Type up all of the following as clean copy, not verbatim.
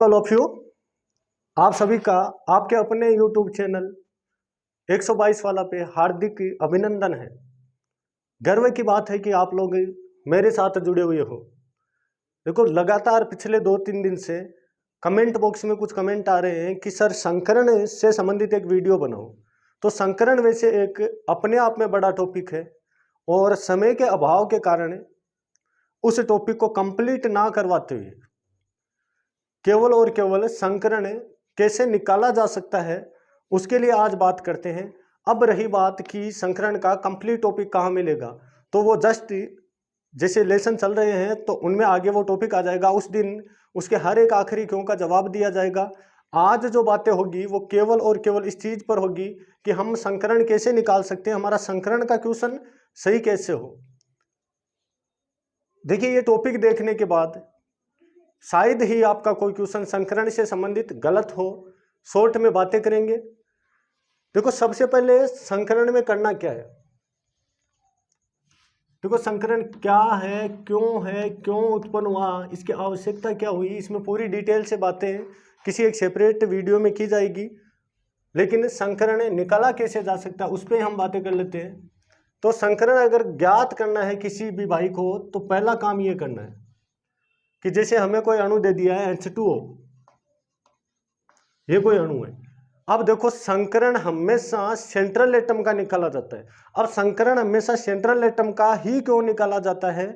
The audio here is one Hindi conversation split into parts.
ऑल ऑफ यू, आप सभी का आपके अपने YouTube चैनल 122 वाला पे हार्दिक अभिनंदन है। गर्व की बात है कि आप लोग मेरे साथ जुड़े हुए हो। देखो, लगातार पिछले 2-3 दिन से कमेंट बॉक्स में कुछ कमेंट आ रहे हैं कि सर संकरण से संबंधित एक वीडियो बनाओ। तो संकरण वैसे एक अपने आप में बड़ा टॉपिक है और समय के अभाव के कारण उस टॉपिक को कंप्लीट ना करवाते हुए केवल और केवल संकरण कैसे निकाला जा सकता है उसके लिए आज बात करते हैं। अब रही बात कि संकरण का कंप्लीट टॉपिक कहाँ मिलेगा, तो वो जस्ट जैसे लेसन चल रहे हैं तो उनमें आगे वो टॉपिक आ जाएगा, उस दिन उसके हर एक आखिरी क्यों का जवाब दिया जाएगा। आज जो बातें होगी वो केवल और केवल इस चीज़ पर होगी कि हम संकरण कैसे निकाल सकते हैं, हमारा संकरण का क्वेश्चन सही कैसे हो। देखिए, ये टॉपिक देखने के बाद शायद ही आपका कोई क्वेश्चन संकरण से संबंधित गलत हो। शॉर्ट में बातें करेंगे। देखो, सबसे पहले संकरण में करना क्या है। देखो, संकरण क्या है, क्यों उत्पन्न हुआ, इसकी आवश्यकता क्या हुई, इसमें पूरी डिटेल से बातें किसी एक सेपरेट वीडियो में की जाएगी। लेकिन संकरण निकाला कैसे जा सकता है उस पर हम बातें कर लेते हैं। तो संकरण अगर ज्ञात करना है किसी भी भाई को तो पहला काम ये करना है कि जैसे हमें कोई अणु दे दिया है H2O, ये कोई अणु है। अब देखो, संकरण हमेशा सेंट्रल एटम का निकाला जाता है। अब संकरण हमेशा सेंट्रल एटम का ही क्यों निकाला जाता है,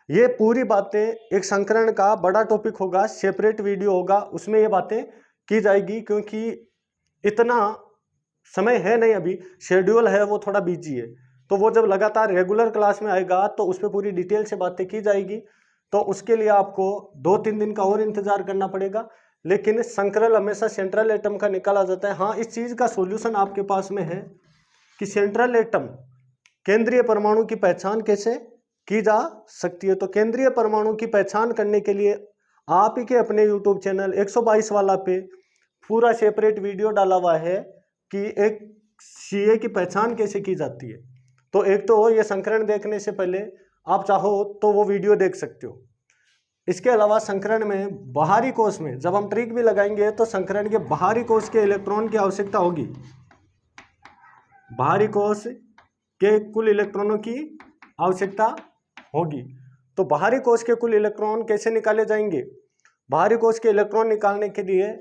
ये पूरी बातें एक संकरण का बड़ा टॉपिक होगा, सेपरेट वीडियो होगा, उसमें ये बातें की जाएगी। क्योंकि इतना समय है नहीं, अभी शेड्यूल है वो थोड़ा बिजी है, तो वो जब लगातार रेगुलर क्लास में आएगा तो उस पर पूरी डिटेल से बातें की जाएगी। तो उसके लिए आपको 2-3 दिन का और इंतजार करना पड़ेगा। लेकिन संकरण हमेशा सेंट्रल एटम का निकाला जाता है। हाँ, इस चीज़ का सॉल्यूशन आपके पास में है कि सेंट्रल एटम केंद्रीय परमाणु की पहचान कैसे की जा सकती है। तो केंद्रीय परमाणु की पहचान करने के लिए आप ही के अपने YouTube चैनल 122 वाला पे पूरा सेपरेट वीडियो डाला हुआ है कि एक CA की पहचान कैसे की जाती है। तो एक तो ये संकरण देखने से पहले आप चाहो तो वो वीडियो देख सकते हो। इसके अलावा संकरण में बाहरी कोश में जब हम ट्रिक भी लगाएंगे तो संकरण के बाहरी कोश के इलेक्ट्रॉन की आवश्यकता होगी। बाहरी कोश के कुल इलेक्ट्रॉनों की आवश्यकता होगी। तो बाहरी कोश के कुल इलेक्ट्रॉन कैसे निकाले जाएंगे। बाहरी कोश के इलेक्ट्रॉन निकालने के लिए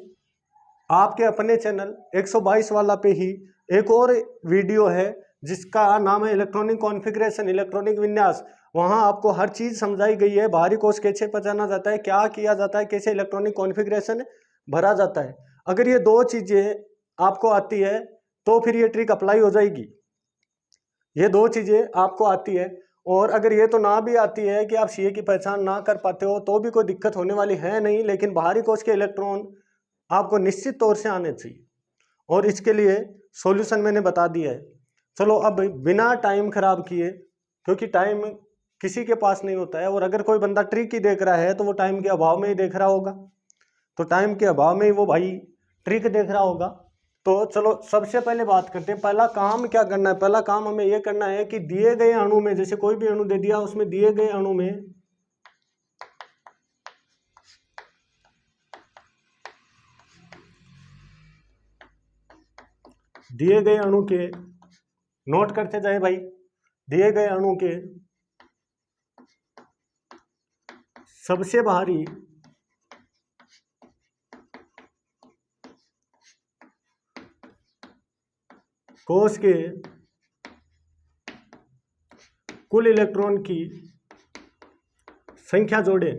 आपके अपने चैनल 122 वाला पे ही एक और वीडियो है जिसका नाम है इलेक्ट्रॉनिक कॉन्फ़िगरेशन, इलेक्ट्रॉनिक विन्यास। वहाँ आपको हर चीज़ समझाई गई है, बाहरी कोश कैसे पहचाना जाता है, क्या किया जाता है, कैसे इलेक्ट्रॉनिक कॉन्फ़िगरेशन भरा जाता है। अगर ये 2 चीज़ें आपको आती है तो फिर ये ट्रिक अप्लाई हो जाएगी। ये 2 चीज़ें आपको आती है, और अगर ये तो ना भी आती है कि आप CA की पहचान ना कर पाते हो तो भी कोई दिक्कत होने वाली है नहीं। लेकिन बाहरी कोश के इलेक्ट्रॉन आपको निश्चित तौर से आने चाहिए, और इसके लिए सॉल्यूशन मैंने बता दिया है। चलो, अब बिना टाइम खराब किए, क्योंकि टाइम किसी के पास नहीं होता है, और अगर कोई बंदा ट्रिक ही देख रहा है तो वो टाइम के अभाव में ही देख रहा होगा। तो टाइम के अभाव में ही वो भाई ट्रिक देख रहा होगा। तो चलो, सबसे पहले बात करते हैं पहला काम क्या करना है। पहला काम हमें ये करना है कि दिए गए अणु में, जैसे कोई भी अणु दे दिया, उसमें दिए गए अणु में दिए गए अणु के, नोट करते जाए भाई, दिए गए अणु के सबसे बाहरी कोश के कुल इलेक्ट्रॉन की संख्या जोड़ें।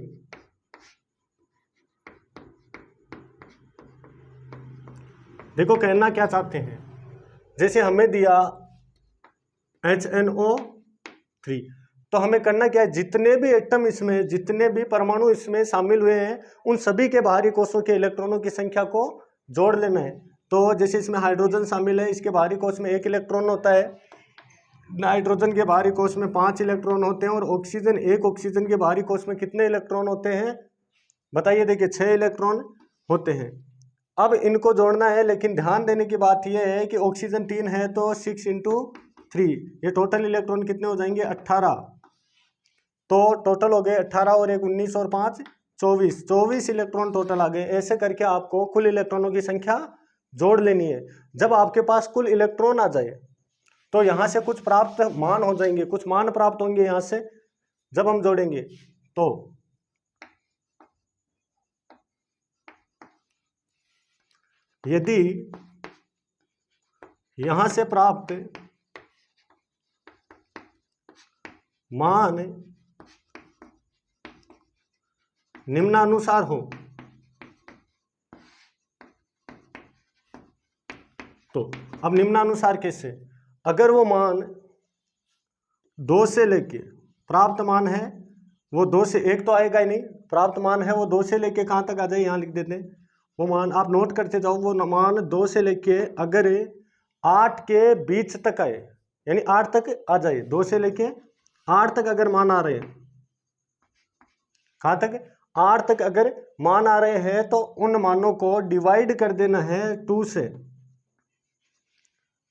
देखो, कहना क्या चाहते हैं, जैसे हमें दिया HNO3, तो हमें करना क्या है, जितने भी एटम इसमें, जितने भी परमाणु इसमें शामिल हुए हैं, उन सभी के बाहरी कोशों के इलेक्ट्रॉनों की संख्या को जोड़ लेना है। तो जैसे इसमें हाइड्रोजन शामिल है, इसके बाहरी कोश में 1 इलेक्ट्रॉन होता है। नाइट्रोजन के बाहरी कोश में 5 इलेक्ट्रॉन होते हैं। और ऑक्सीजन, एक ऑक्सीजन के बाहरी कोश में कितने इलेक्ट्रॉन होते हैं बताइए। देखिए, 6 इलेक्ट्रॉन होते हैं। अब इनको जोड़ना है, लेकिन ध्यान देने की बात यह है कि ऑक्सीजन 3 है तो 6 × 3, ये टोटल इलेक्ट्रॉन कितने हो जाएंगे, 18। तो टोटल हो गए 18 और 1 19 और 5 24 इलेक्ट्रॉन टोटल आ गए। ऐसे करके आपको कुल इलेक्ट्रॉनों की संख्या जोड़ लेनी है। जब आपके पास कुल इलेक्ट्रॉन आ जाए तो यहां से कुछ प्राप्त मान हो जाएंगे, कुछ मान प्राप्त होंगे यहां से जब हम जोड़ेंगे। तो यदि यहां से प्राप्त मान निम्नानुसार हो तो अब निम्नानुसार कैसे, अगर वो मान 2 से लेके प्राप्त मान है वो 2 से 1 तो आएगा ही नहीं, प्राप्त मान है वो 2 से लेके कहाँ तक आ जाए, यहाँ लिख देते हैं वो मान, आप नोट करते जाओ। वो मान 2 से लेके अगर 8 के बीच तक आए, यानी 8 तक आ जाए, 2 से लेके 8 तक अगर मान आ रहे हैं, कहाँ तक, 8 तक अगर मान आ रहे हैं तो उन मानों को डिवाइड कर देना है 2 से।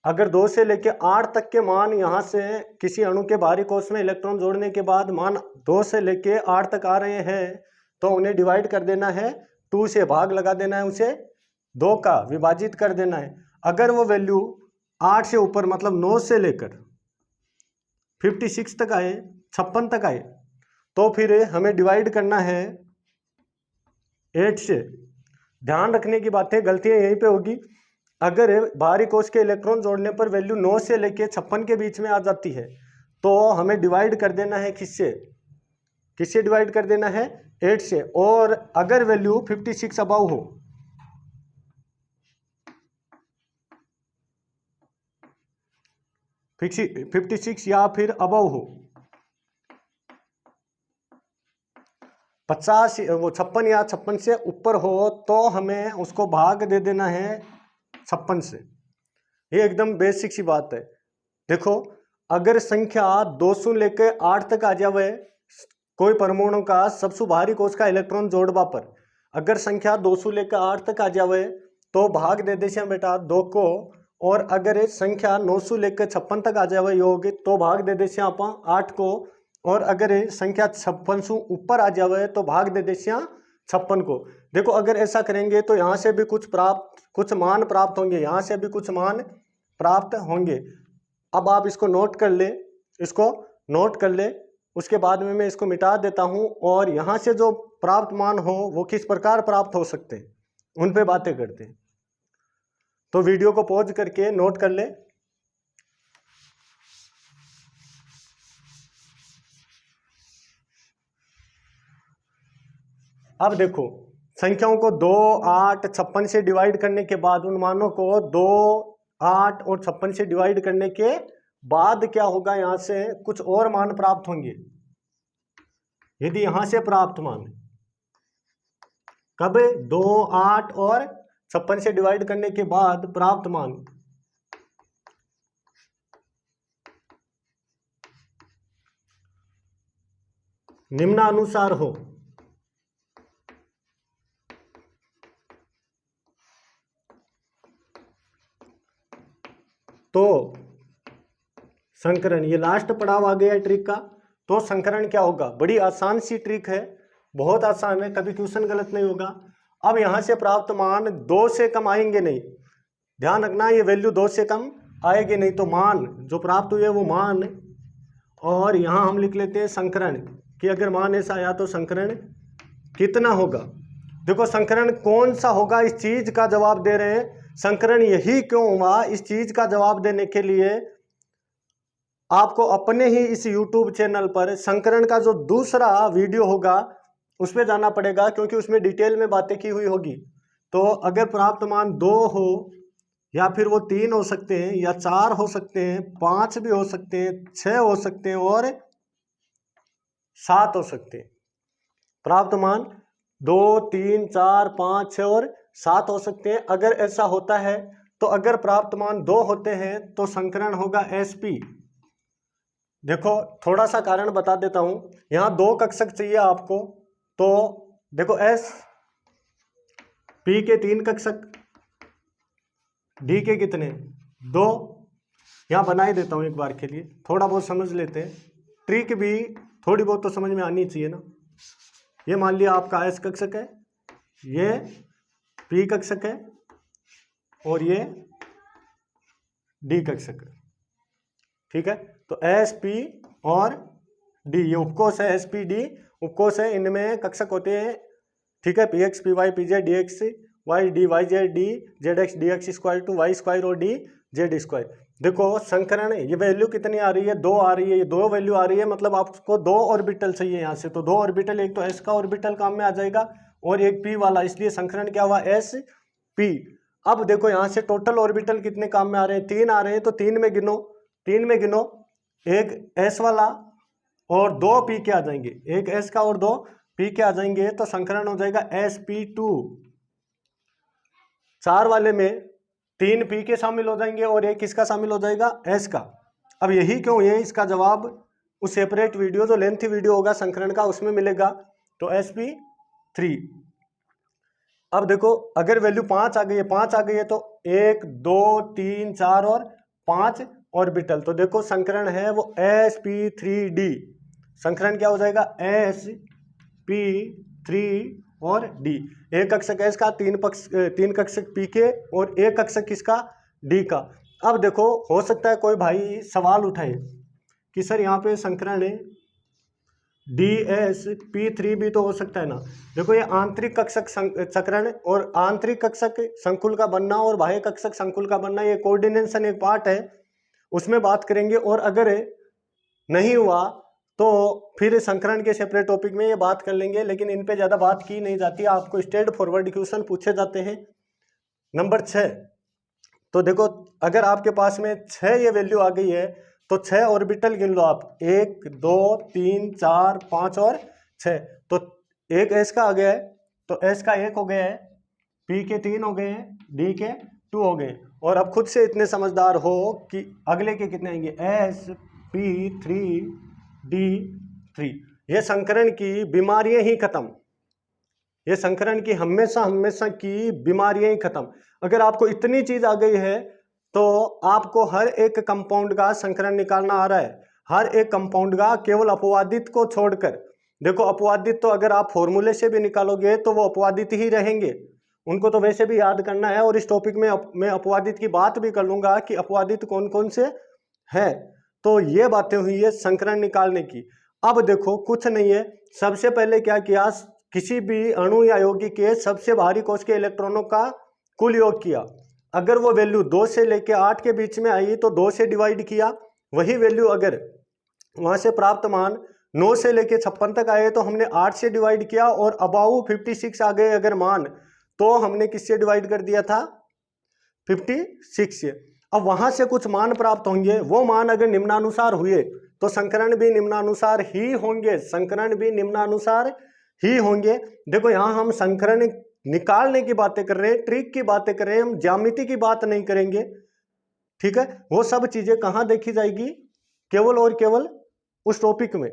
अगर 2 से लेके 8 तक के मान यहां से किसी अणु के बाहरी कोश में इलेक्ट्रॉन जोड़ने के बाद मान 2 से लेके 8 तक आ रहे हैं तो उन्हें डिवाइड कर देना है 2 से, भाग लगा देना है उसे 2 का, विभाजित कर देना है। अगर वो वैल्यू 8 से ऊपर मतलब 9 से लेकर 56 तक आए, 56 तक आए, तो फिर हमें डिवाइड करना है 8 से। ध्यान रखने की बात है, गलतियां यहीं पे होगी। अगर बाहरी कोश के इलेक्ट्रॉन जोड़ने पर वैल्यू 9 से लेके 56 के बीच में आ जाती है तो हमें डिवाइड कर देना है किससे, किससे डिवाइड कर देना है, 8 से। और अगर वैल्यू 56 अबव हो, 56 या फिर अबव हो, 50 वो 56 या 56 से ऊपर हो तो हमें उसको भाग दे देना है 56 से। ये एकदम बेसिक सी बात है। देखो अगर संख्या 200 लेके 8 तक आ जावे कोई परमाणु का सबसे भारी कोश का इलेक्ट्रॉन जोड़वा पर, अगर संख्या 200 लेके 8 तक आ जावे तो भाग दे दे बेटा 2 को, और अगर संख्या 900 लेके 56 तक आ जावे योग तो भाग दे दे आप 8 को, और अगर संख्या 56 ऊपर आ जावे तो भाग दे दे 56 को। देखो अगर ऐसा करेंगे तो यहाँ से भी कुछ मान प्राप्त होंगे, यहाँ से भी कुछ मान प्राप्त होंगे। अब आप इसको नोट कर ले, इसको नोट कर ले, उसके बाद में मैं इसको मिटा देता हूँ और यहाँ से जो प्राप्त मान हो वो किस प्रकार प्राप्त हो सकते हैं उन पे बातें करते हैं। तो वीडियो को पॉज करके नोट कर ले। अब देखो संख्याओं को 2, 8, 56 से डिवाइड करने के बाद उन मानों को 2, 8 और 56 से डिवाइड करने के बाद क्या होगा, यहां से कुछ और मान प्राप्त होंगे। यदि यहां से प्राप्त मान कब 2, 8 और 56 से डिवाइड करने के बाद प्राप्त मान निम्नानुसार हो तो संकरण, ये लास्ट पड़ाव आ गया ट्रिक का। तो संकरण क्या होगा, बड़ी आसान सी ट्रिक है, बहुत आसान है, कभी क्वेश्चन गलत नहीं होगा। अब यहां से प्राप्त मान 2 से कम आएंगे नहीं, ध्यान रखना ये वैल्यू 2 से कम आएगी नहीं, तो मान जो प्राप्त हुए वो मान, और यहां हम लिख लेते हैं संकरण कि अगर मान ऐसा आया तो संकरण कितना होगा। देखो संकरण कौन सा होगा इस चीज का जवाब दे रहे हैं, संकरण यही क्यों हुआ, इस चीज का जवाब देने के लिए आपको अपने ही इस YouTube चैनल पर संकरण का जो दूसरा वीडियो होगा उस पर जाना पड़ेगा, क्योंकि उसमें डिटेल में बातें की हुई होगी। तो अगर प्राप्त मान 2 हो या फिर वो 3 हो सकते हैं या 4 हो सकते हैं, 5 भी हो सकते हैं, 6 हो सकते हैं और 7 हो सकते हैं। प्राप्त मान 2, 3, 4, 5, 6 और 7 हो सकते हैं। अगर ऐसा होता है तो अगर प्राप्त मान 2 होते हैं तो संकरण होगा SP। देखो थोड़ा सा कारण बता देता हूं, यहां 2 कक्षक चाहिए आपको, तो देखो SP के 3 कक्षक, D के कितने 2, यहां बना ही देता हूं एक बार के लिए, थोड़ा बहुत समझ लेते हैं, ट्रिक भी थोड़ी बहुत तो समझ में आनी चाहिए ना। ये मान लिया आपका एस कक्षक है, ये पी कक्षक है और ये डी कक्षक है। ठीक है, तो एस पी और डी ये उपकोष है, एस पी डी उपकोष है, इनमें कक्षक होते हैं। ठीक है, p x p y p z d x y d y z d z x d x square two y square और डी जेड स्क्वायर। देखो संकरण ये वैल्यू कितनी आ रही है, 2 आ रही है, ये 2 वैल्यू आ रही है, मतलब आपको 2 ऑर्बिटल चाहिए यहाँ से। तो 2 ऑर्बिटल, एक तो एस का ऑर्बिटल काम में आ जाएगा और एक पी वाला, इसलिए संकरण क्या हुआ, एस पी। अब देखो यहाँ से टोटल ऑर्बिटल कितने काम में आ रहे हैं, 3 आ रहे हैं, तो 3 में गिनो, 3 में गिनो, एक एस वाला और 2 पी के आ जाएंगे, एक एस का और 2 पी के आ जाएंगे, तो संकरण हो जाएगा एस पी टू। 4 वाले में 3 पी के शामिल हो जाएंगे और एक किसका शामिल हो जाएगा, एस का। अब यही क्यों, ये इसका जवाब उस सेपरेट वीडियो जो लेंथी वीडियो होगा संकरण का उसमें मिलेगा। तो एस पी 3। अब देखो अगर वैल्यू 5 आ गई है, 5 आ गई है तो 1 2 3 4 और 5 ऑर्बिटल। तो देखो संकरण है वो एस पी 3D। संकरण क्या हो जाएगा, एस पी 3 और डी। एक कक्षक एस का, 3 कक्षक पी के और एक कक्षक किसका, डी का। अब देखो हो सकता है कोई भाई सवाल उठाए कि सर यहाँ पे संकरण है डी एस पी 3 भी तो हो सकता है ना। देखो ये आंतरिक कक्षक संकरण और आंतरिक कक्षक संकुल का बनना और बाह्य कक्षक संकुल का बनना, ये कोऑर्डिनेशन एक पार्ट है, उसमें बात करेंगे। और अगर नहीं हुआ तो फिर संकरण के सेपरेट टॉपिक में ये बात कर लेंगे, लेकिन इन पे ज़्यादा बात की नहीं जाती, आपको स्ट्रेट फॉरवर्ड क्वेश्चन पूछे जाते हैं। नंबर 6, तो देखो अगर आपके पास में 6 ये वैल्यू आ गई है तो 6 ऑर्बिटल गिन लो आप, 1 2 3 4 5 और 6। तो एक एस का आ गया है, तो एस का 1 हो गया है, पी के 3 हो गए हैं, डी के 2 हो गए। और अब खुद से इतने समझदार हो कि अगले के कितने आएंगे, एस पी 3 डी 3। ये संकरण की बीमारियां ही खत्म, ये संकरण की हमेशा की बीमारियां ही खत्म। अगर आपको इतनी चीज आ गई है तो आपको हर एक कंपाउंड का संकरण निकालना आ रहा है, हर एक कंपाउंड का, केवल अपवादित को छोड़कर। देखो अपवादित तो अगर आप फॉर्मूले से भी निकालोगे तो वो अपवादित ही रहेंगे, उनको तो वैसे भी याद करना है। और इस टॉपिक में मैं अपवादित की बात भी कर लूंगा कि अपवादित कौन कौन से है। तो ये बातें हुई है संकरण निकालने की। अब देखो कुछ नहीं है, सबसे पहले क्या किया, किसी भी अणु या यौगिक के सबसे भारी कोश के इलेक्ट्रॉनों का कुल योग किया। अगर वो वैल्यू 2 से लेके 8 के बीच में आई तो 2 से डिवाइड किया। वही वैल्यू अगर वहां से प्राप्त मान 9 से लेके 56 तक आए तो हमने 8 से डिवाइड किया, और अबाउ 56 आ गए अगर मान तो हमने किससे डिवाइड कर दिया था, 56 से। अब वहां से कुछ मान प्राप्त होंगे, वो मान अगर निम्नानुसार हुए तो संकरण भी निम्नानुसार ही होंगे, संकरण भी निम्नानुसार ही होंगे। देखो यहाँ हम संकरण निकालने की बातें कर रहे हैं, ट्रिक की बातें कर रहे हैं, हम ज्यामिति की बात नहीं करेंगे। ठीक है, वो सब चीजें कहाँ देखी जाएगी, केवल और केवल उस टॉपिक में।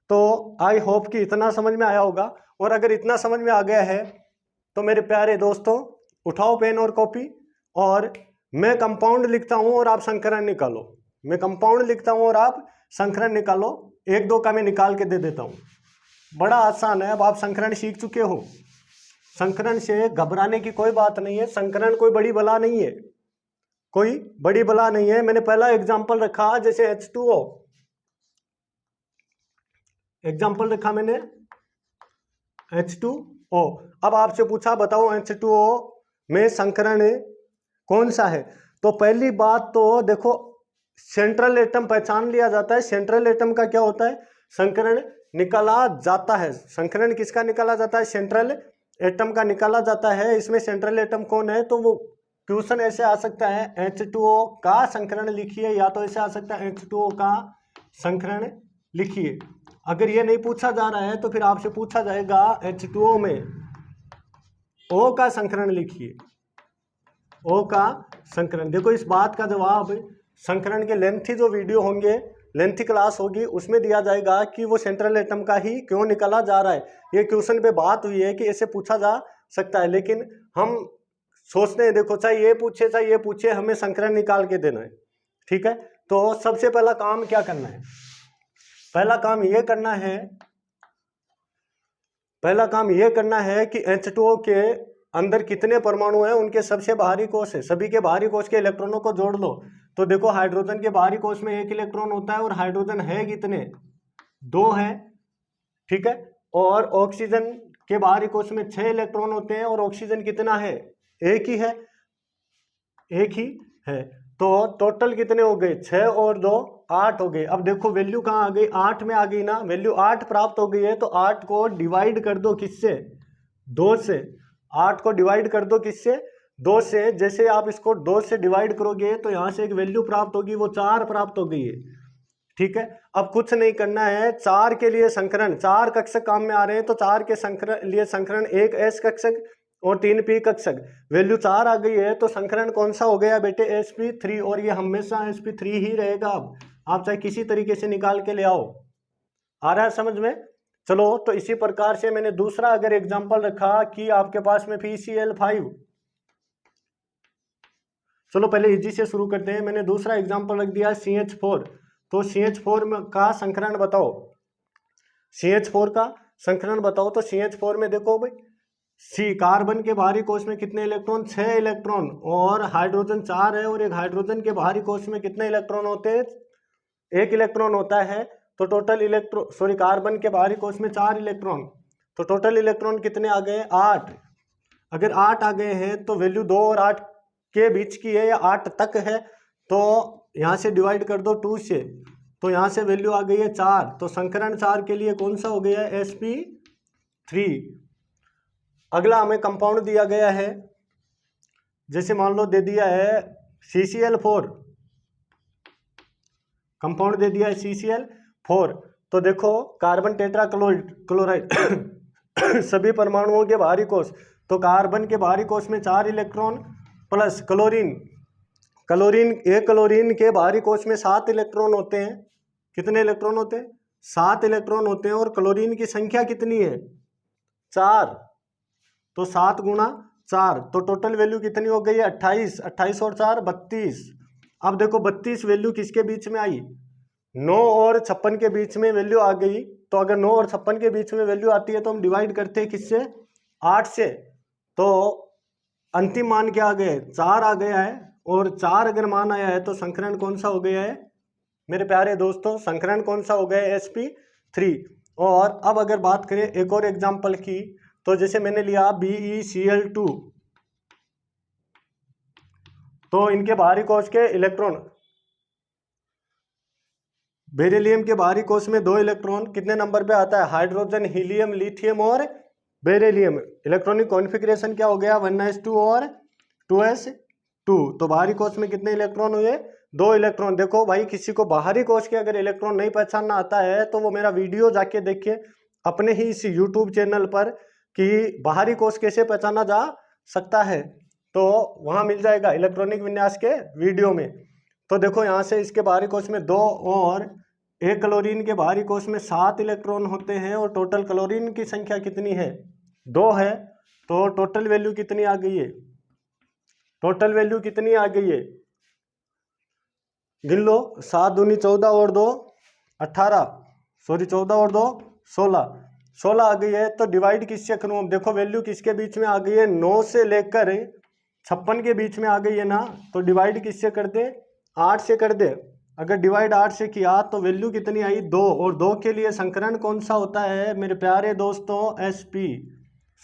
तो आई होप कि इतना समझ में आया होगा। और अगर इतना समझ में आ गया है तो मेरे प्यारे दोस्तों उठाओ पेन और कॉपी, और मैं कंपाउंड लिखता हूं और आप संकरण निकालो। मैं कंपाउंड लिखता हूं और आप संकरण निकालो। 1-2 का मैं निकाल के दे देता हूं, बड़ा आसान है। अब आप संकरण सीख चुके हो, संकरण से घबराने की कोई बात नहीं है। संकरण कोई बड़ी बला नहीं है, कोई बड़ी बला नहीं है। मैंने पहला एग्जाम्पल रखा, जैसे H2O एग्जाम्पल रखा मैंने, H2O। अब आपसे पूछा बताओ H2O में संकरण कौन सा है। तो पहली बात तो देखो सेंट्रल एटम पहचान लिया जाता है। सेंट्रल एटम का क्या होता है, संकरण निकाला जाता है। संकरण किसका निकाला जाता है, सेंट्रल एटम का निकाला जाता है। इसमें सेंट्रल एटम कौन है, तो वो क्वेश्चन ऐसे आ सकता है H2O का संकरण लिखिए, या तो ऐसे आ सकता है H2O का संकरण लिखिए। अगर ये नहीं पूछा जा रहा है तो फिर आपसे पूछा जाएगा H2O में O का संकरण लिखिए, O का संकरण। देखो इस बात का जवाब संकरण के लेंथी जो वीडियो होंगे, लेंथी क्लास होगी, उसमें दिया जाएगा कि वो सेंट्रल एटम का ही क्यों निकाला जा रहा है। ये क्वेश्चन पे बात हुई है कि ऐसे पूछा जा सकता है, लेकिन हम सोचते हैं देखो चाहे ये पूछे हमें संकरण निकाल के देना है। ठीक है, तो सबसे पहला काम क्या करना है, पहला काम ये करना है पहला काम यह करना है कि H2O के अंदर कितने परमाणु हैं उनके सबसे बाहरी कोश है, सभी के बाहरी कोश के इलेक्ट्रॉनों को जोड़ लो। तो देखो हाइड्रोजन के बाहरी कोश में 1 इलेक्ट्रॉन होता है और हाइड्रोजन है कितने, 2 है, ठीक है। और ऑक्सीजन के बाहरी कोश में 6 इलेक्ट्रॉन होते हैं और ऑक्सीजन कितना है, 1 ही है, 1 ही है। तो टोटल कितने हो गए, 6 और 2 8 हो गए। अब देखो वैल्यू कहाँ आ गई, 8 में आ गई ना, वैल्यू 8 प्राप्त हो गई है। तो 8 को डिवाइड कर दो किससे, 2 से। 8 को डिवाइड कर दो किससे, 2 से। जैसे आप इसको 2 से डिवाइड करोगे तो यहाँ से एक वैल्यू प्राप्त होगी, वो 4 प्राप्त हो गई है, ठीक है। अब कुछ नहीं करना है, 4 के लिए संकरण, 4 कक्षक काम में आ रहे हैं, तो 4 के लिए संकरण 1 S कक्षक और 3 P कक्षक। वैल्यू 4 आ गई है तो संकरण कौन सा हो गया बेटे, sp3, और ये हमेशा sp3 ही रहेगा। अब आप चाहे किसी तरीके से निकाल के ले आओ, आ रहा है समझ में। चलो, तो इसी प्रकार से मैंने दूसरा अगर एग्जांपल रखा कि आपके पास में PCl5, चलो पहले इजी से शुरू करते हैं। मैंने दूसरा एग्जांपल रख दिया CH4, तो CH4 का संकरण बताओ, CH4 का संकरण बताओ। तो CH4 में देखो भाई, C कार्बन के बाहरी कोश में कितने इलेक्ट्रॉन, 6 इलेक्ट्रॉन, और हाइड्रोजन 4 है, और एक हाइड्रोजन के बाहरी कोश में कितने इलेक्ट्रॉन होते हैं, 1 इलेक्ट्रॉन होता है। तो टोटल कार्बन के बाहरी कोश में 4 इलेक्ट्रॉन, तो टोटल इलेक्ट्रॉन कितने आ गए, 8। अगर 8 आ गए हैं तो वैल्यू 2 और 8 के बीच की है या 8 तक है, तो यहाँ से डिवाइड कर दो 2 से, तो यहाँ से वैल्यू आ गई है 4। तो संकरण 4 के लिए कौन सा हो गया है, sp3। अगला हमें कंपाउंड दिया गया है, जैसे मान लो दे दिया है CCl4, कंपाउंड दे दिया है CCl4। तो देखो कार्बन टेट्रा क्लोराइड सभी परमाणुओं के बाहरी कोश, तो कार्बन के बाहरी कोश में 4 इलेक्ट्रॉन प्लस एक क्लोरीन के बाहरी कोश में 7 इलेक्ट्रॉन होते हैं। कितने इलेक्ट्रॉन होते हैं, 7 इलेक्ट्रॉन होते हैं। और क्लोरीन की संख्या कितनी है, 4, तो 7 गुणा 4, तो टोटल वैल्यू कितनी हो गई है, 28। 28 और 4 32। अब देखो 32 वैल्यू किसके बीच में आई, 9 और 56 के बीच में वैल्यू आ गई। तो अगर 9 और 56 के बीच में वैल्यू आती है तो हम डिवाइड करते हैं किससे, 8 से। तो अंतिम मान क्या आ गए, 4 आ गया है। और 4 अगर मान आया है तो संकरण कौन सा हो गया है मेरे प्यारे दोस्तों, संकरण कौन सा हो गया है, sp3। और अब अगर बात करें एक और एग्जाम्पल की, तो जैसे मैंने लिया BeCl2, तो इनके बाहरी कोश के इलेक्ट्रॉन, बेरिलियम के बाहरी कोश में 2 इलेक्ट्रॉन कितने नंबर पे आता है, हाइड्रोजन, हीलियम, लिथियम और बेरिलियम। इलेक्ट्रॉनिक कॉन्फ़िगरेशन क्या हो गया, 1s2 और 2s2। तो बाहरी कोश में कितने इलेक्ट्रॉन हुए, 2 इलेक्ट्रॉन। देखो भाई, किसी को बाहरी कोश के अगर इलेक्ट्रॉन नहीं पहचानना आता है तो वो मेरा वीडियो जाके देखिए अपने ही इस यूट्यूब चैनल पर कि बाहरी कोश कैसे पहचाना जा सकता है, तो वहाँ मिल जाएगा इलेक्ट्रॉनिक विन्यास के वीडियो में। तो देखो यहाँ से इसके बाहरी कोश में 2 और एक क्लोरीन के बाहरी कोश में 7 इलेक्ट्रॉन होते हैं। और टोटल क्लोरीन की संख्या कितनी है, 2 है। तो टोटल वैल्यू कितनी आ गई है, टोटल वैल्यू कितनी आ गई है, गिन लो, 7 दूनी 14 और 2 18, सॉरी 14 और 2 16 आ गई है। तो डिवाइड किससे करूँ, अब देखो वैल्यू किसके बीच में आ गई है, 9 से लेकर 56 के बीच में आ गई है ना। तो डिवाइड किससे कर दे, 8 से कर दे। अगर डिवाइड 8 से किया तो वैल्यू कितनी आई, 2। और 2 के लिए संकरण कौन सा होता है मेरे प्यारे दोस्तों, sp।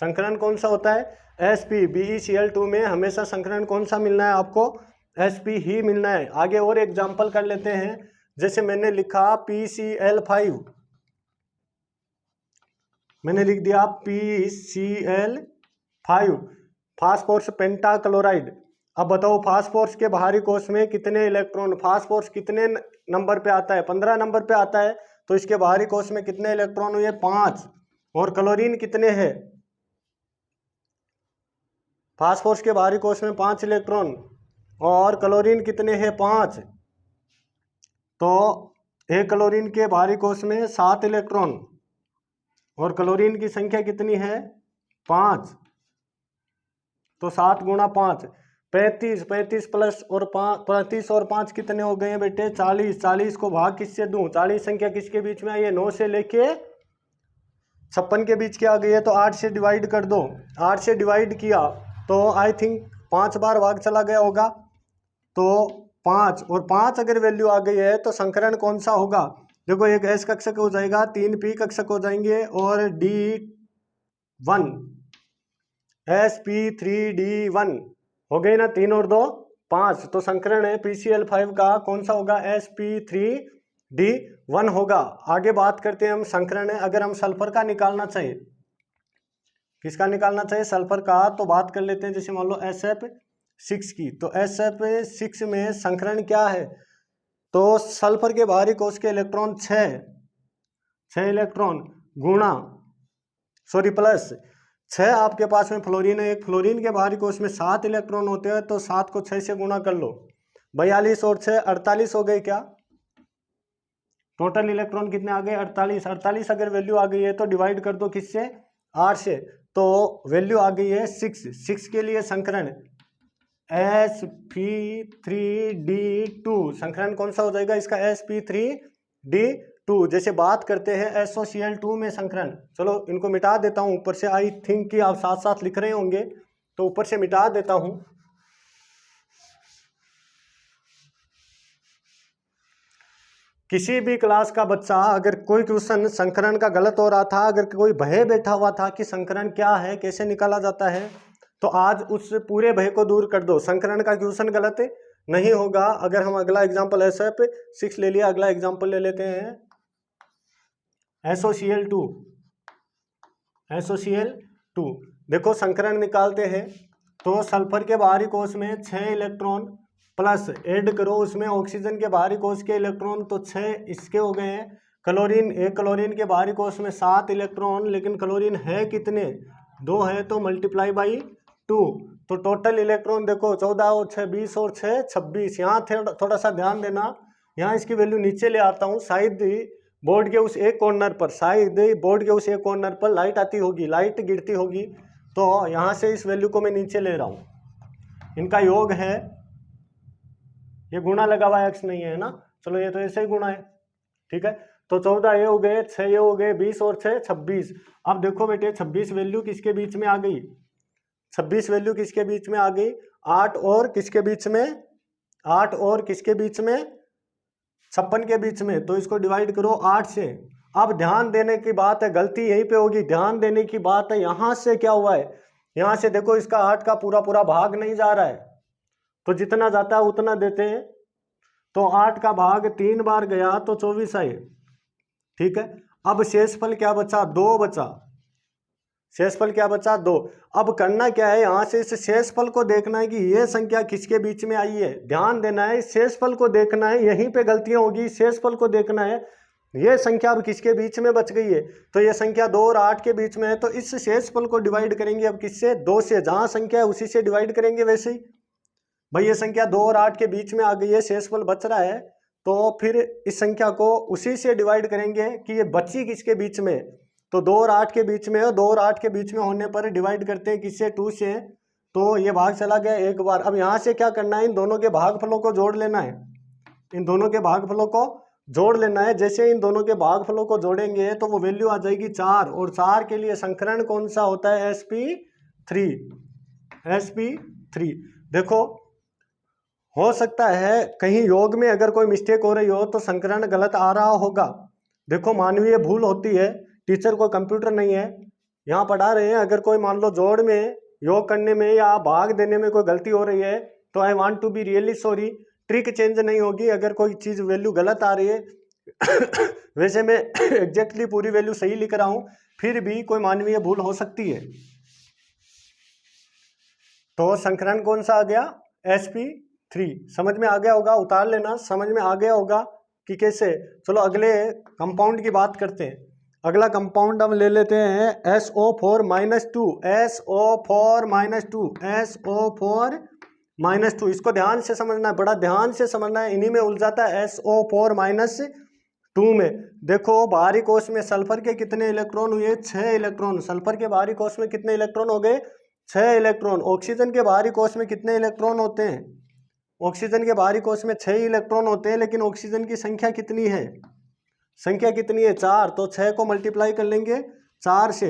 संकरण कौन सा होता है, sp। BeCl2 में हमेशा संकरण कौन सा मिलना है आपको, sp ही मिलना है। आगे और एग्जाम्पल कर लेते हैं, जैसे मैंने लिखा PCl5, मैंने लिख दिया PCl5, फास्फोरस पेंटाक्लोराइड। अब बताओ फास्फोरस के बाहरी कोश में कितने इलेक्ट्रॉन, फास्फोरस कितने नंबर पे आता है, 15 नंबर पे आता है। तो इसके बाहरी कोश में कितने इलेक्ट्रॉन हुए, 5। और क्लोरीन कितने हैं, फास्फोरस के बाहरी कोश में 5 इलेक्ट्रॉन और क्लोरीन कितने हैं, 5। तो एक क्लोरीन के बाहरी कोश में 7 इलेक्ट्रॉन और क्लोरीन की संख्या कितनी है, 5। तो 7 गुणा 5 35, 35 प्लस और 35 और 5 कितने हो गए हैं बेटे, 40। 40 को भाग किससे दूं, 40 संख्या किसके बीच में आई है, 9 से लेके 56 के बीच क्या आ गई है, तो 8 से डिवाइड कर दो। 8 से डिवाइड किया तो आई थिंक 5 बार भाग चला गया होगा, तो 5 और 5 अगर वैल्यू आ गई है तो संकरण कौन सा होगा। देखो एक एस कक्षक हो जाएगा, 3 पी कक्षक हो जाएंगे और D1 sp3d1 हो गई ना, 3 और 2 5, तो संकरण है PCl5 का कौन सा होगा, sp3d1 होगा। आगे बात करते हैं हम संकरण है, अगर हम सल्फर का निकालना चाहिए, किसका निकालना चाहिए, सल्फर का, तो बात कर लेते हैं जैसे मान लो SF6 की। तो SF6 में संकरण क्या है, तो सल्फर के बाहरी कोश के इलेक्ट्रॉन 6 इलेक्ट्रॉन गुणा प्लस 6 आपके पास में फ्लोरीन है, एक फ्लोरीन के बाहरी कोश में 7 इलेक्ट्रॉन होते हैं, तो 7 को 6 से गुणा कर लो, 42 और 6 48 हो गए। क्या टोटल इलेक्ट्रॉन कितने आ गए, 48। 48 अगर वैल्यू आ गई है तो डिवाइड कर दो किससे, 8 से, तो वैल्यू आ गई है 6 के लिए संकरण sp3d2, संकरण कौन सा हो जाएगा इसका, sp3d2। जैसे बात करते हैं SOCl2 में संकरण, चलो इनको मिटा देता हूं ऊपर से, आई थिंक कि आप साथ साथ लिख रहे होंगे तो ऊपर से मिटा देता हूं। किसी भी क्लास का बच्चा अगर कोई क्वेश्चन संकरण का गलत हो रहा था, अगर कोई भय बैठा हुआ था कि संकरण क्या है, कैसे निकाला जाता है, तो आज उस पूरे भय को दूर कर दो, संकरण का क्वेश्चन गलत नहीं होगा। अगर हम अगला एग्जांपल SF6 ले लिया, अगला एग्जांपल ले लेते हैं SOCl2। देखो संकरण निकालते हैं तो सल्फर के बाहरी कोश में 6 इलेक्ट्रॉन प्लस ऐड करो उसमें ऑक्सीजन के बाहरी कोश के इलेक्ट्रॉन, तो 6 इसके हो गए हैं। क्लोरीन, एक क्लोरीन के बाहरी कोश में 7 इलेक्ट्रॉन, लेकिन क्लोरीन है कितने, 2 है, तो मल्टीप्लाई बाई 2, तो टोटल इलेक्ट्रॉन देखो 14 और 6 20 और 6 26। यहाँ थोड़ा सा ध्यान देना, यहाँ इसकी वैल्यू नीचे ले आता हूँ, शायद बोर्ड के उस एक कॉर्नर पर, लाइट आती होगी, लाइट गिरती होगी, तो यहाँ से इस वैल्यू को मैं नीचे ले रहा हूँ। इनका योग है, ये गुणा लगा हुआ है, एक्स नहीं है ना, चलो ये तो ऐसे ही गुणा है, ठीक है। तो 14 ये हो गए, 6 ये हो गए, 20 और 6 26। अब देखो बेटे 26 वैल्यू किसके बीच में आ गई, 26 वैल्यू किसके बीच में आ गई, 8 और किसके बीच में, 8 और किसके बीच में, 56 के बीच में। तो इसको डिवाइड करो 8 से। अब ध्यान देने की बात है, गलती यहीं पे होगी, ध्यान देने की बात है, यहाँ से क्या हुआ है, यहाँ से देखो इसका 8 का पूरा भाग नहीं जा रहा है, तो जितना जाता है उतना देते हैं, तो 8 का भाग 3 बार गया तो 24 आए, ठीक है। अब शेषफल क्या बचा, 2 बचा, शेषफल क्या बचा, 2। अब करना क्या है, यहाँ से इस शेषफल को देखना है कि ये संख्या किसके बीच में आई है, ध्यान देना है, शेषफल को देखना है, यहीं पे गलतियां होगी, शेषफल को देखना है, ये संख्या अब किसके बीच में बच गई है, तो ये संख्या 2 और 8 के बीच में है, तो इस शेषफल को डिवाइड करेंगे अब किससे, 2 से, जहाँ संख्या है उसी से डिवाइड करेंगे। वैसे ही भाई ये संख्या 2 और 8 के बीच में आ गई है, शेषफल बच रहा है, तो फिर इस संख्या को उसी से डिवाइड करेंगे कि ये बची किसके बीच में, तो 2 और 8 के बीच में है, 2 और 8 के बीच में होने पर डिवाइड करते हैं किससे, 2 से, तो ये भाग चला गया एक बार। अब यहाँ से क्या करना है, इन दोनों के भागफलों को जोड़ लेना है, इन दोनों के भागफलों को जोड़ लेना है। जैसे इन दोनों के भागफलों को जोड़ेंगे तो वो वैल्यू आ जाएगी 4, और 4 के लिए संकरण कौन सा होता है, sp3। देखो हो सकता है कहीं योग में अगर कोई मिस्टेक हो रही हो तो संकरण गलत आ रहा होगा, देखो मानवीय भूल होती है, टीचर को कंप्यूटर नहीं है, यहाँ पढ़ा रहे हैं, अगर कोई मान लो जोड़ में, योग करने में या भाग देने में कोई गलती हो रही है तो I want to be really sorry, trick change नहीं होगी अगर कोई चीज़ वैल्यू गलत आ रही है। वैसे मैं एग्जैक्टली पूरी वैल्यू सही लिख रहा हूँ, फिर भी कोई मानवीय भूल हो सकती है। तो संकरण कौन सा आ गया, sp3। समझ में आ गया होगा, उतार लेना, समझ में आ गया होगा कि कैसे। चलो अगले कंपाउंड की बात करते हैं। अगला कंपाउंड हम ले लेते हैं SO4-2। इसको ध्यान से समझना है, बड़ा ध्यान से समझना है, इन्हीं में उलझाता है SO4-2 में। देखो बाहरी कोश में सल्फर के कितने इलेक्ट्रॉन हुए, 6 इलेक्ट्रॉन। सल्फर के बाहरी कोश में कितने इलेक्ट्रॉन हो गए, 6 इलेक्ट्रॉन। ऑक्सीजन के बाहरी कोश में कितने इलेक्ट्रॉन होते हैं, ऑक्सीजन के बाहरी कोश में 6 इलेक्ट्रॉन होते हैं, लेकिन ऑक्सीजन की संख्या कितनी है, संख्या कितनी है, 4। तो 6 को मल्टीप्लाई कर लेंगे 4 से।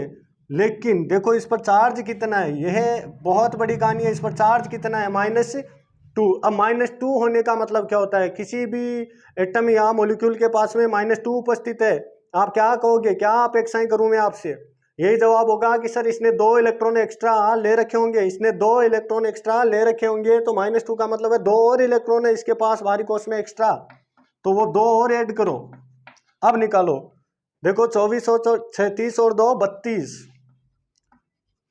लेकिन देखो इस पर चार्ज कितना है, यह बहुत बड़ी कहानी है। इस पर चार्ज कितना है, -2। अब -2 होने का मतलब क्या होता है, किसी भी एटम या मॉलिक्यूल के पास में -2 उपस्थित है। आप क्या कहोगे, क्या अपेक्षाएं करूं मैं आपसे? यही जवाब होगा कि सर इसने 2 इलेक्ट्रॉन एक्स्ट्रा ले रखे होंगे, इसने 2 इलेक्ट्रॉन एक्स्ट्रा ले रखे होंगे, तो -2 का मतलब है 2 और इलेक्ट्रॉन है इसके पास बाहरी कोश में एक्स्ट्रा, तो वो 2 और ऐड करो। अब निकालो, देखो 24 और 36 और 2 32,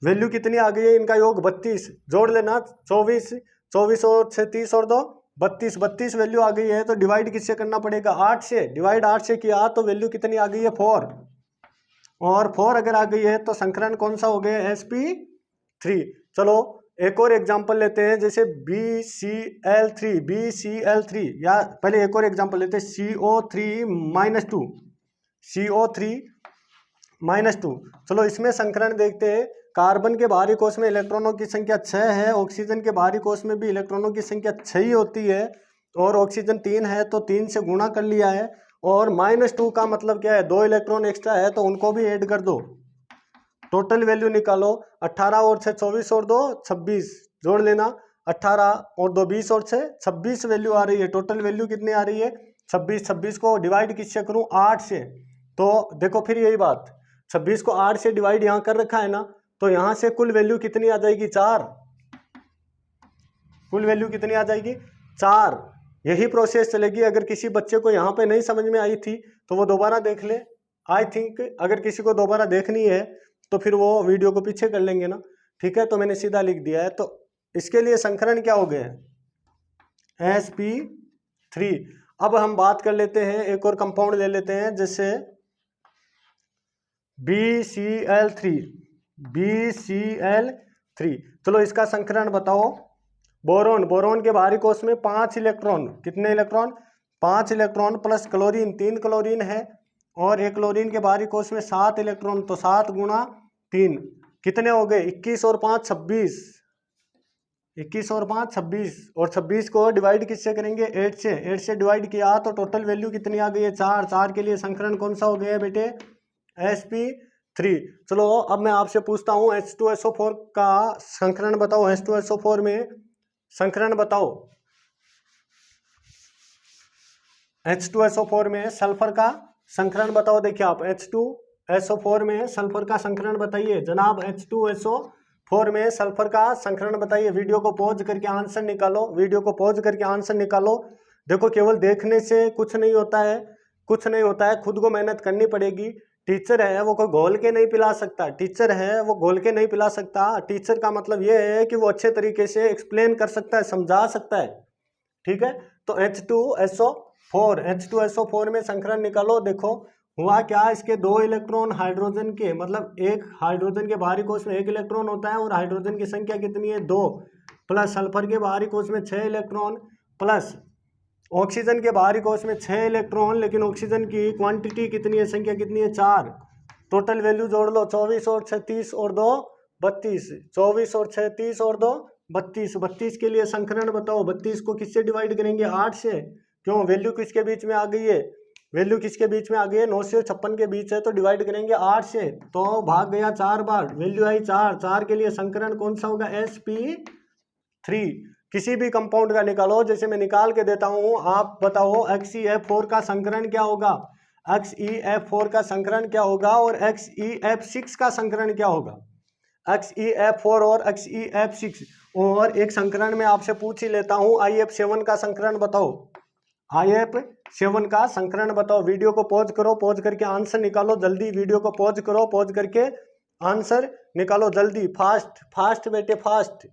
वैल्यू कितनी आ गई है, इनका योग 32, जोड़ लेना। 24 और 36 और 2 32 वैल्यू आ गई है, तो डिवाइड किससे करना पड़ेगा, 8 से। डिवाइड 8 से किया तो वैल्यू कितनी आ गई है, 4। और 4 अगर आ गई है तो संकरण कौन सा हो गया, sp3। चलो एक और एग्जांपल लेते हैं, जैसे BCl3 या पहले एक और एग्जांपल लेते हैं, CO3-2। चलो इसमें संकरण देखते हैं। कार्बन के बाहरी कोश में इलेक्ट्रॉनों की संख्या 6 है, ऑक्सीजन के बाहरी कोश में भी इलेक्ट्रॉनों की संख्या 6 ही होती है, और ऑक्सीजन 3 है तो 3 से गुणा कर लिया है। और -2 का मतलब क्या है, 2 इलेक्ट्रॉन एक्स्ट्रा है तो उनको भी ऐड कर दो। टोटल वैल्यू निकालो, 18 और 6 24 और 2 26, जोड़ लेना। 18 और 2 20 और 6 26 वैल्यू आ रही है। टोटल वैल्यू कितनी आ रही है, 26 को डिवाइड किससे करूं, 8 से। तो देखो फिर यही बात, 26 को 8 से डिवाइड यहाँ कर रखा है ना, तो यहाँ से कुल वैल्यू कितनी आ जाएगी, 4। कुल वैल्यू कितनी आ जाएगी, 4। यही प्रोसेस चलेगी। अगर किसी बच्चे को यहाँ पे नहीं समझ में आई थी तो वो दोबारा देख ले। आई थिंक अगर किसी को दोबारा देखनी है तो फिर वो वीडियो को पीछे कर लेंगे ना, ठीक है। तो मैंने सीधा लिख दिया है। तो इसके लिए संकरण क्या हो गया, sp3। अब हम बात कर लेते हैं, एक और कंपाउंड ले लेते हैं, जैसे BCl3। चलो इसका संकरण बताओ। बोरोन के बाहरी कोश में 5 इलेक्ट्रॉन, कितने electron, 5 electron plus chlorine, 3 chlorine है, और एक क्लोरीन के बाहरी कोश में 7 इलेक्ट्रॉन, तो 7 गुणा 3 कितने हो गए, 21 और 5 26। 21 और 5 26, और 26 को डिवाइड किससे करेंगे, 8 से। 8 से डिवाइड किया तो टोटल वैल्यू कितनी आ गई है, 4। 4 के लिए संकरण कौन सा हो गया बेटे, sp3। चलो अब मैं आपसे पूछता हूँ, H2SO4 का संकरण बताओ। H2SO4 में संकरण बताओ। H2SO4 में सल्फर का संकरण बताओ। देखिए आप H2SO4 में सल्फर का संकरण बताइए जनाब। H2SO4 में सल्फर का संकरण बताइए। वीडियो को पॉज करके आंसर निकालो, वीडियो को पॉज करके आंसर निकालो। देखो केवल देखने से कुछ नहीं होता है, कुछ नहीं होता है, खुद को मेहनत करनी पड़ेगी। टीचर है वो कोई घोल के नहीं पिला सकता, टीचर है वो घोल के नहीं पिला सकता। टीचर का मतलब ये है कि वो अच्छे तरीके से एक्सप्लेन कर सकता है, समझा सकता है, ठीक है। तो H2SO4 में संकरण निकालो। देखो हुआ क्या, इसके 2 इलेक्ट्रॉन हाइड्रोजन के, मतलब एक हाइड्रोजन के बाहरी कोश में 1 इलेक्ट्रॉन होता है, और हाइड्रोजन की संख्या कितनी है, 2, प्लस सल्फर के बाहरी कोश में 6 इलेक्ट्रॉन, प्लस ऑक्सीजन के बाहरी कोश में 6 इलेक्ट्रॉन, लेकिन ऑक्सीजन की क्वांटिटी कितनी है, संख्या कितनी है, 4। टोटल वैल्यू जोड़ लो, 24 और 36 और 2 32। 24 और 36 और 2 32। 32 के लिए संकरण बताओ। 32 को किससे डिवाइड करेंगे, 8 से। क्यों, वैल्यू किसके बीच में आ गई है, वैल्यू किसके बीच में आ गई है, 9 से 56 के बीच है, तो डिवाइड करेंगे 8 से, तो भाग गया 4 बार, वैल्यू आई 4। 4 के लिए संकरण कौन सा होगा, sp3। किसी भी कंपाउंड का निकालो, जैसे मैं निकाल के देता हूं, आप बताओ XeF4 का संकरण क्या होगा, XeF4 का संकरण क्या होगा, और XeF6 का संकरण क्या होगा। XeF4 और XeF6। और एक संकरण में आपसे पूछ ही लेता हूं, IF7 का संकरण बताओ। IF7 का संकरण बताओ। वीडियो को पॉज करो, पॉज करके आंसर निकालो जल्दी। वीडियो को पॉज करो, पॉज करके आंसर निकालो जल्दी, फास्ट फास्ट बेटे फास्ट।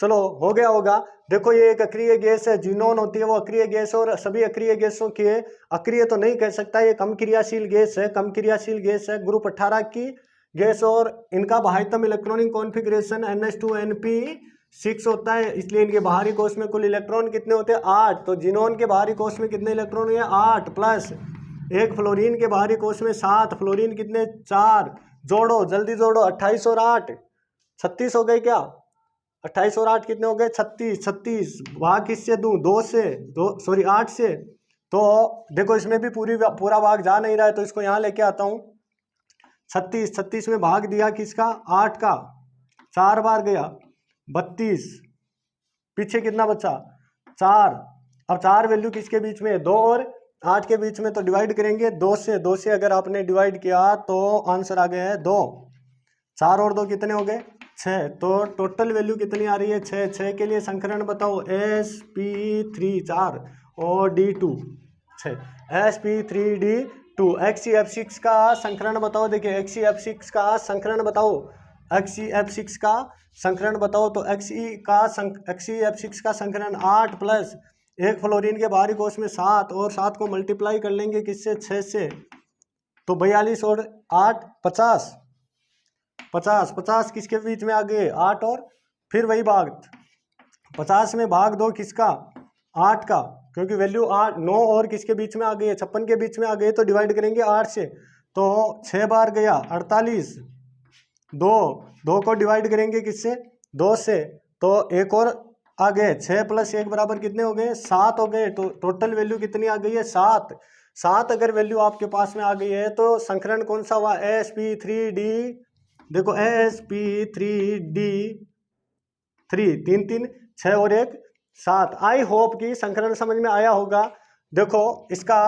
चलो हो गया होगा। देखो ये एक अक्रिय गैस है, जीनोन होती है वो अक्रिय गैस, और सभी अक्रिय गैसों के, अक्रिय तो नहीं कह सकता, ये कम क्रियाशील गैस है, कम क्रियाशील गैस है, ग्रुप 18 की गैस, और इनका बाह्यतम इलेक्ट्रॉनिक कॉन्फ़िगरेशन NH2Np6 होता है, इसलिए इनके बाहरी कोश में कुल इलेक्ट्रॉन कितने होते हैं, 8। तो जीनोन के बाहरी कोश में कितने इलेक्ट्रॉन है, 8, प्लस एक फ्लोरीन के बाहरी कोश में 7, फ्लोरीन कितने, 4। जोड़ो जल्दी जोड़ो, 28 और 8 36 हो गए क्या, 28 और 8 कितने हो गए, 36। 36 भाग किससे दूं, 2 से, 8 से। तो देखो इसमें भी पूरा भाग जा नहीं रहा है, तो इसको यहाँ लेके आता हूँ। 36, 36 में भाग दिया किसका, 8 का, 4 बार गया, 32, पीछे कितना बचा, 4। अब 4 वैल्यू किसके बीच में, 2 और 8 के बीच में, तो डिवाइड करेंगे 2 से। 2 से अगर आपने डिवाइड किया तो आंसर आ गया है 2। 4 और 2 कितने हो गए, 6। तो टोटल वैल्यू कितनी आ रही है, 6। 6 के लिए संकरण बताओ, sp3 4 और d2 6, sp3d2। XeF6 का संकरण बताओ, देखिए XeF6 का संकरण बताओ, XeF6 का संकरण बताओ। तो XeF6 का संकरण 8 प्लस एक फ्लोरीन के बाहरी कोश में 7 और 7 को मल्टीप्लाई कर लेंगे किससे, 6 से, तो 42 और 8 50। 50 50 किसके बीच में आ गए, 8 और फिर वही भाग, 50 में भाग 2 किसका, 8 का, क्योंकि वैल्यू 8 9 और किसके बीच में आ गई है, 56 के बीच में आ गई, तो डिवाइड करेंगे 8 से। तो 6 बार गया 48, 2 को डिवाइड करेंगे किससे, 2 से, तो एक और आ गए, 6 प्लस 1 बराबर कितने हो गए, 7 हो गए। तो टोटल वैल्यू कितनी आ गई है, 7। 7 अगर वैल्यू आपके पास में आ गई है तो संकरण कौन सा हुआ, sp3d, देखो sp3d3, 3 3 6 और 1 7। आई होप कि संकरण समझ में आया होगा। देखो इसका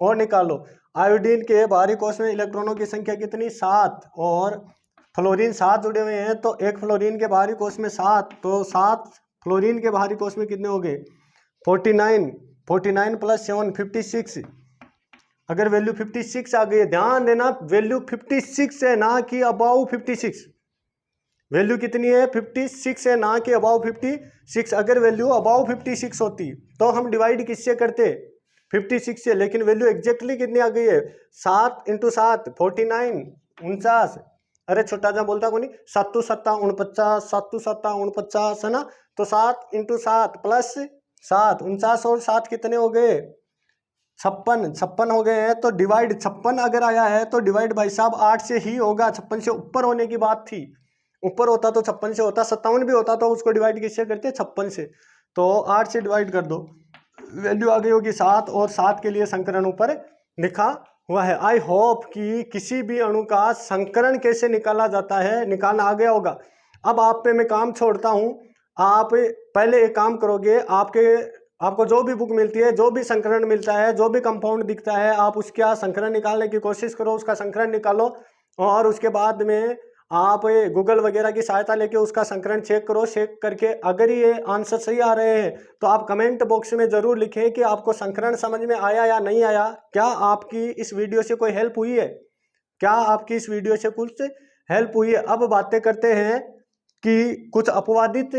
और निकालो, आयोडीन के बाहरी कोश में इलेक्ट्रॉनों की संख्या कितनी, 7, और फ्लोरीन 7 जुड़े हुए हैं, तो एक फ्लोरीन के बाहरी कोश में 7, तो 7 फ्लोरीन के बाहरी कोश में कितने हो गए, 49। 49 प्लस 7 56। अगर वैल्यू 56 आ गई है, ध्यान देना वैल्यू 56 है ना कि अबाउ 56, वैल्यू कितनी है, 56 है ना कि अबाउ 56। अगर वैल्यू अबाउ 56 होती तो हम डिवाइड किससे करते, 56 से, लेकिन वैल्यू एग्जैक्टली कितनी आ गई है, 7 × 7 49 49। अरे छोटा जा बोलता को नहीं, 7 7 49, 7 7 49 है ना, तो 7 × 7 प्लस 7 49 और 7 कितने हो गए, 56 हो गए हैं। तो डिवाइड 56 अगर आया है तो डिवाइड भाई साहब 8 से ही होगा, 56 से ऊपर होने की बात थी, ऊपर होता तो 56 से होता, 57 भी होता तो उसको डिवाइड किससे करते, 56 से। तो 8 से डिवाइड कर दो, वैल्यू आ गई होगी 7, और 7 के लिए संकरण ऊपर लिखा हुआ है। आई होप कि किसी भी अणु का संकरण कैसे निकाला जाता है निकालना आ गया होगा। अब आप पे मैं काम छोड़ता हूँ, आप पहले एक काम करोगे, आपको जो भी बुक मिलती है, जो भी संकरण मिलता है, जो भी कंपाउंड दिखता है, आप उसका संकरण निकालने की कोशिश करो, उसका संकरण निकालो, और उसके बाद में आप गूगल वगैरह की सहायता लेके उसका संकरण चेक करो। चेक करके अगर ये आंसर सही आ रहे हैं तो आप कमेंट बॉक्स में ज़रूर लिखें कि आपको संकरण समझ में आया या नहीं आया। क्या आपकी इस वीडियो से कोई हेल्प हुई है, क्या आपकी इस वीडियो से कुछ हेल्प हुई है। अब बातें करते हैं कि कुछ अपवादित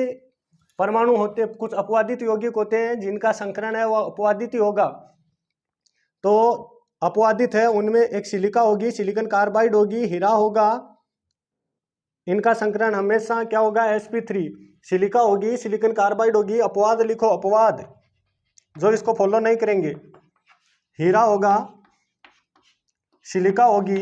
परमाणु होते हैं, कुछ अपवादित यौगिक होते हैं जिनका संकरण है वो अपवादित ही होगा। तो अपवादित है उनमें एक सिलिका होगी, सिलिकॉन कार्बाइड होगी, हीरा होगा, इनका संकरण हमेशा क्या होगा, sp3। सिलिका होगी, सिलिकॉन कार्बाइड होगी, अपवाद लिखो, अपवाद जो इसको फॉलो नहीं करेंगे, हीरा होगा, सिलिका होगी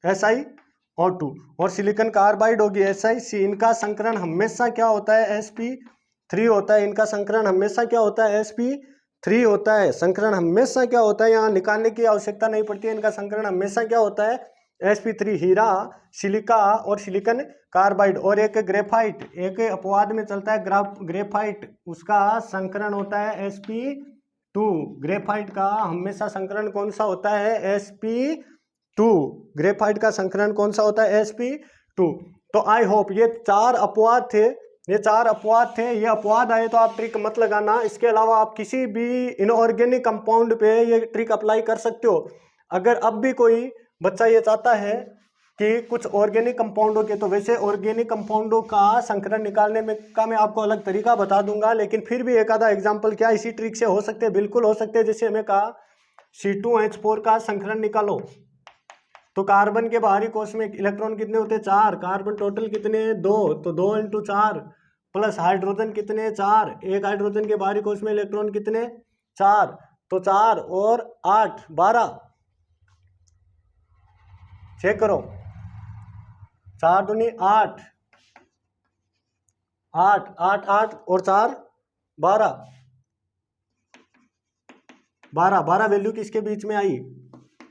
SiO2, और सिलिकॉन कार्बाइड होगी SiC। इनका संकरण हमेशा क्या होता है, sp3 होता है। इनका संकरण हमेशा क्या होता है, sp3 होता है। संकरण हमेशा क्या होता है, यहाँ निकालने की आवश्यकता नहीं पड़ती है, इनका संकरण हमेशा क्या होता है, sp3। हीरा, सिलिका और सिलिकॉन कार्बाइड, और एक ग्रेफाइट, एक अपवाद में चलता है ग्रेफाइट, उसका संकरण होता है sp2। ग्रेफाइट का हमेशा संकरण कौन सा होता है, sp2। ग्रेफाइट का संकरण कौन सा होता है, sp2। तो आई होप ये 4 अपवाद थे, ये 4 अपवाद थे। ये अपवाद आए तो आप ट्रिक मत लगाना, इसके अलावा आप किसी भी इनऑर्गेनिक कंपाउंड पे ये ट्रिक अप्लाई कर सकते हो। अगर अब भी कोई बच्चा ये चाहता है कि कुछ ऑर्गेनिक कंपाउंडों के, तो वैसे ऑर्गेनिक कंपाउंडों का संकरण निकालने में का मैं आपको अलग तरीका बता दूंगा, लेकिन फिर भी एक आधा एग्जांपल क्या इसी ट्रिक से हो सकते हैं, बिल्कुल हो सकते हैं। जैसे हमें कहा C2H4 का संकरण निकालो, तो कार्बन के बाहरी कोश में इलेक्ट्रॉन कितने होते हैं, 4। कार्बन टोटल कितने, 2, तो 2 × 4 प्लस हाइड्रोजन कितने, 4। एक हाइड्रोजन के बाहरी कोश में इलेक्ट्रॉन कितने, 4, तो 4 और 8 12। चेक करो, 4 दूनी 8, 8 8 8 और 4 12 12 12 वैल्यू किसके बीच में आई,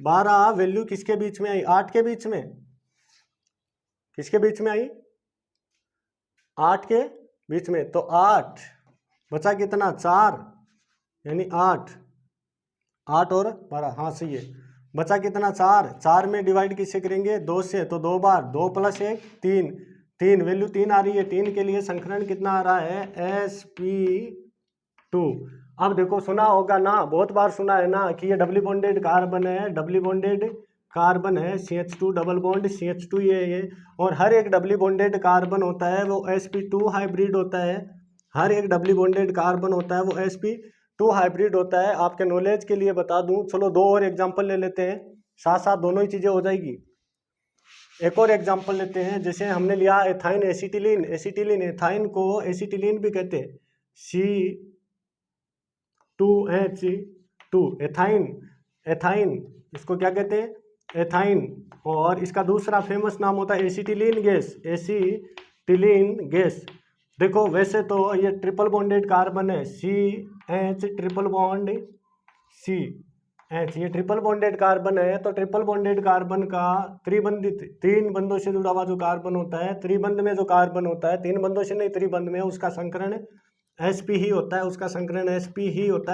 12 वैल्यू किसके बीच में आई? 8 के बीच में। किसके बीच में आई? 8 के बीच में। तो 8 बचा कितना? 4, यानी 8 और 12, हाँ सही है। बचा कितना? 4 में डिवाइड किससे करेंगे? 2 से, तो 2 बार, 2 + 1 3 वैल्यू 3 आ रही है। 3 के लिए संकरण कितना आ रहा है? sp2। अब देखो सुना होगा ना, बहुत बार सुना है ना कि ये डबली बॉन्डेड कार्बन है, डबली बॉन्डेड कार्बन है, CH2 डबल बॉन्ड CH2 ये और हर एक डबली बॉन्डेड कार्बन होता है वो sp2 हाइब्रिड होता है। हर एक डबली बॉन्डेड कार्बन होता है वो sp2 हाइब्रिड होता है। आपके नॉलेज के लिए बता दूं, चलो 2 और एग्जांपल ले लेते हैं, साथ साथ दोनों ही चीज़ें हो जाएगी। एक और एग्जांपल लेते हैं, जैसे हमने लिया एथाइन एसिटिलीन। एथाइन को एसिटिलीन भी कहते हैं, C2H2 एथाइन इसको क्या कहते हैं? एथाइन। और इसका दूसरा फेमस नाम होता है एसिटिलीन गैस। देखो वैसे तो ये ट्रिपल बॉन्डेड कार्बन है, CH ट्रिपल बॉन्ड CH, ये ट्रिपल बॉन्डेड कार्बन है। तो ट्रिपल बॉन्डेड कार्बन का त्रिबंधित 3 बंधों से जुड़ा हुआ जो कार्बन होता है, त्रिबंध में जो कार्बन होता है, 3 बंधों से नहीं त्रिबंध में, उसका संकरण sp ही होता है, उसका संकरण sp ही होता है।